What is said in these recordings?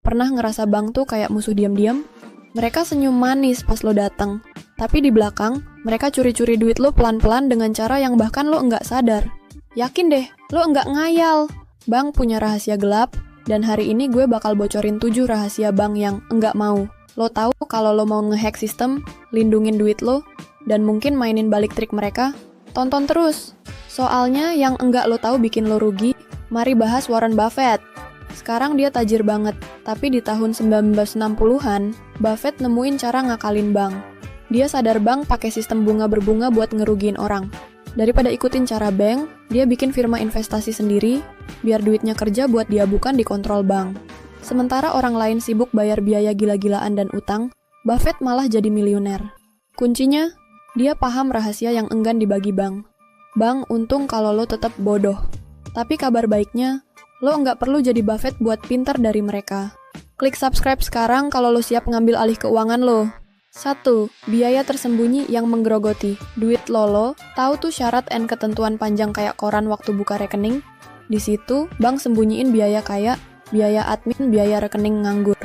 Pernah ngerasa bank tuh kayak musuh diam-diam? Mereka senyum manis pas lo datang, tapi di belakang, mereka curi-curi duit lo pelan-pelan dengan cara yang bahkan lo enggak sadar. Yakin deh, lo enggak ngayal. Bank punya rahasia gelap, dan hari ini gue bakal bocorin 7 rahasia bank yang enggak mau. Lo tahu kalau lo mau ngehack sistem, lindungin duit lo, dan mungkin mainin balik trik mereka? Tonton terus. Soalnya yang enggak lo tahu bikin lo rugi, mari bahas Warren Buffett. Sekarang dia tajir banget, tapi di tahun 1960-an, Buffett nemuin cara ngakalin bank. Dia sadar bank pakai sistem bunga berbunga buat ngerugiin orang. Daripada ikutin cara bank, dia bikin firma investasi sendiri, biar duitnya kerja buat dia bukan dikontrol bank. Sementara orang lain sibuk bayar biaya gila-gilaan dan utang, Buffett malah jadi miliuner. Kuncinya, dia paham rahasia yang enggan dibagi bank. Bank untung kalau lo tetap bodoh. Tapi kabar baiknya, lo nggak perlu jadi Buffett buat pintar dari mereka. Klik subscribe sekarang kalau lo siap ngambil alih keuangan lo. 1. Biaya tersembunyi yang menggerogoti. Duit lo tahu tuh syarat and ketentuan panjang kayak koran waktu buka rekening? Di situ, bank sembunyiin biaya kayak biaya admin, biaya rekening nganggur.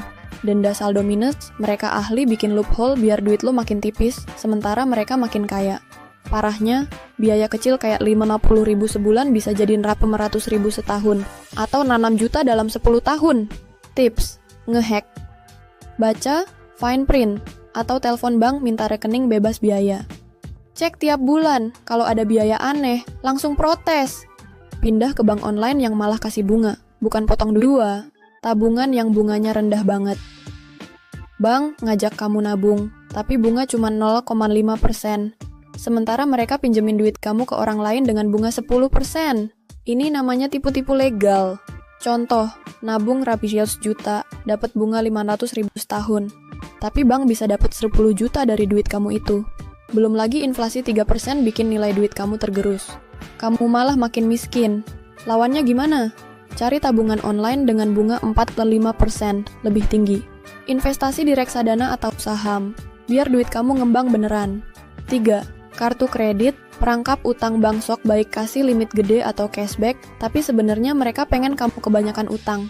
Denda saldo minus, mereka ahli bikin loophole biar duit lo makin tipis, sementara mereka makin kaya. Parahnya, biaya kecil kayak 50.000 sebulan bisa jadiin ratus ribu setahun, atau nanam juta dalam 10 tahun. Tips, ngehack. Baca, fine print, atau telepon bank minta rekening bebas biaya. Cek tiap bulan, kalau ada biaya aneh, langsung protes. Pindah ke bank online yang malah kasih bunga, bukan potong dua, tabungan yang bunganya rendah banget. Bank ngajak kamu nabung, tapi bunga cuma 0,5%. Sementara mereka pinjemin duit kamu ke orang lain dengan bunga 10%. Ini namanya tipu-tipu legal. Contoh, nabung rapisial sejuta, dapat bunga 500.000 setahun. Tapi bank bisa dapat 10 juta dari duit kamu itu. Belum lagi inflasi 3% bikin nilai duit kamu tergerus. Kamu malah makin miskin. Lawannya gimana? Cari tabungan online dengan bunga 4-5%, lebih tinggi. Investasi di reksadana atau saham, biar duit kamu ngembang beneran. 3. Kartu kredit, perangkap utang bank sok baik kasih limit gede atau cashback, tapi sebenarnya mereka pengen kamu kebanyakan utang.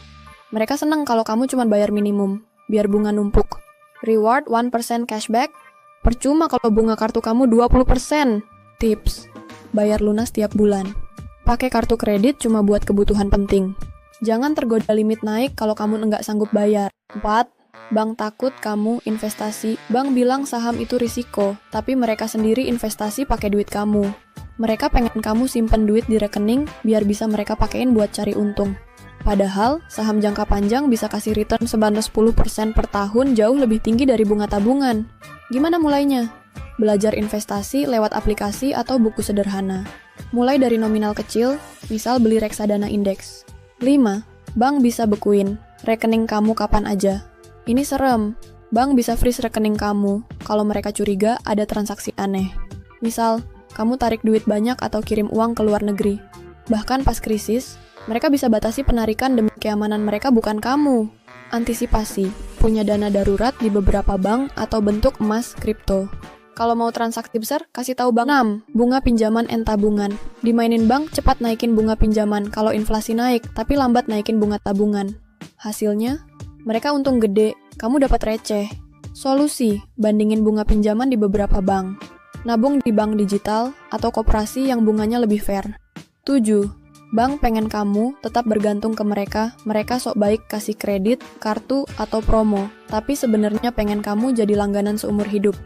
Mereka seneng kalau kamu cuma bayar minimum, biar bunga numpuk. Reward 1% cashback, percuma kalau bunga kartu kamu 20%. Tips, bayar lunas tiap bulan. Pakai kartu kredit cuma buat kebutuhan penting. Jangan tergoda limit naik kalau kamu nggak sanggup bayar. 4. Bank takut kamu investasi. Bank bilang saham itu risiko, tapi mereka sendiri investasi pakai duit kamu. Mereka pengen kamu simpen duit di rekening biar bisa mereka pakein buat cari untung. Padahal, saham jangka panjang bisa kasih return sebanyak 10% per tahun jauh lebih tinggi dari bunga tabungan. Gimana mulainya? Belajar investasi lewat aplikasi atau buku sederhana. Mulai dari nominal kecil, misal beli reksadana indeks. 5. Bank bisa bekuin rekening kamu kapan aja. Ini serem. Bank bisa freeze rekening kamu kalau mereka curiga ada transaksi aneh. Misal, kamu tarik duit banyak atau kirim uang ke luar negeri. Bahkan pas krisis, mereka bisa batasi penarikan demi keamanan mereka bukan kamu. Antisipasi, punya dana darurat di beberapa bank atau bentuk emas kripto. Kalau mau transaksi besar, kasih tahu bank. 6. Bunga pinjaman and tabungan. Dimainin bank, cepat naikin bunga pinjaman kalau inflasi naik, tapi lambat naikin bunga tabungan. Hasilnya, mereka untung gede, kamu dapat receh. Solusi, bandingin bunga pinjaman di beberapa bank. Nabung di bank digital atau koperasi yang bunganya lebih fair. 7. Bank pengen kamu tetap bergantung ke mereka sok baik kasih kredit, kartu, atau promo, tapi sebenarnya pengen kamu jadi langganan seumur hidup.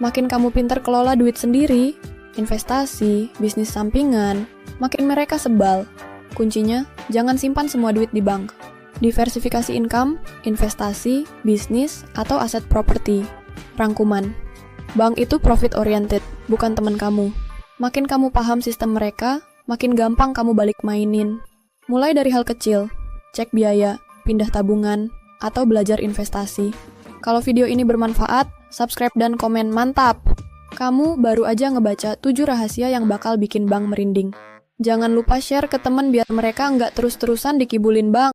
Makin kamu pintar kelola duit sendiri, investasi, bisnis sampingan, makin mereka sebal. Kuncinya, jangan simpan semua duit di bank. Diversifikasi income, investasi, bisnis, atau aset properti. Rangkuman. Bank itu profit oriented, bukan teman kamu. Makin kamu paham sistem mereka, makin gampang kamu balik mainin. Mulai dari hal kecil, cek biaya, pindah tabungan, atau belajar investasi. Kalau video ini bermanfaat, subscribe dan komen mantap! Kamu baru aja ngebaca 7 rahasia yang bakal bikin bank merinding. Jangan lupa share ke teman biar mereka nggak terus-terusan dikibulin bank.